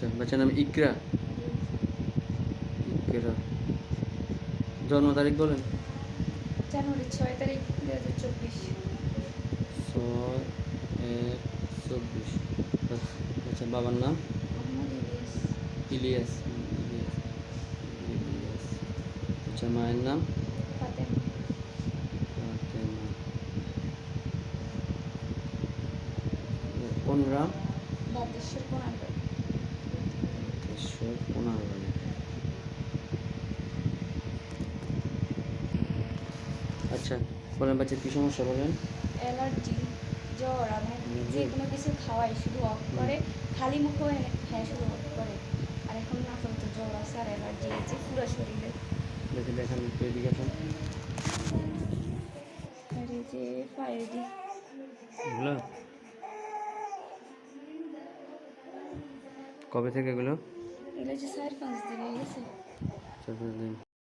আচ্ছা, বাচ্চার নাম ইকরা। ইকরা। জন্ম তারিখ বলেন। জানুয়ারি 6 তারিখ 2024। 6/1/24। আচ্ছা, বাবার নাম মোহাম্মদ ইলিয়াস। ইলিয়াস। ইলিয়াস। ইলিয়াস। আচ্ছা, মায়ের নাম ফাতেমা। ফাতেমা। কোন গ্রাম? বাদেশ্বর কোনারবাড়ি। 15 আচ্ছা, বলেন বাচ্চার কী সমস্যা বলেন। অ্যালার্জি, জ্বর, আমি যে কোনো কিছু খাওয়াই শুধু অফ করে, খালি মুখে হ্যাঁ শুধু অফ করে। আর এখন আপাতত জ্বর আছে আর অ্যালার্জি আছে পুরো শরীরে। দেখি দেখান একটু এদিকে আসুন। আর এই যে পায়েদি এগুলো কবে থেকে এগুলো? এগুলো যে 4-5 দিন হয়ে গেছে। 4-5 দিন।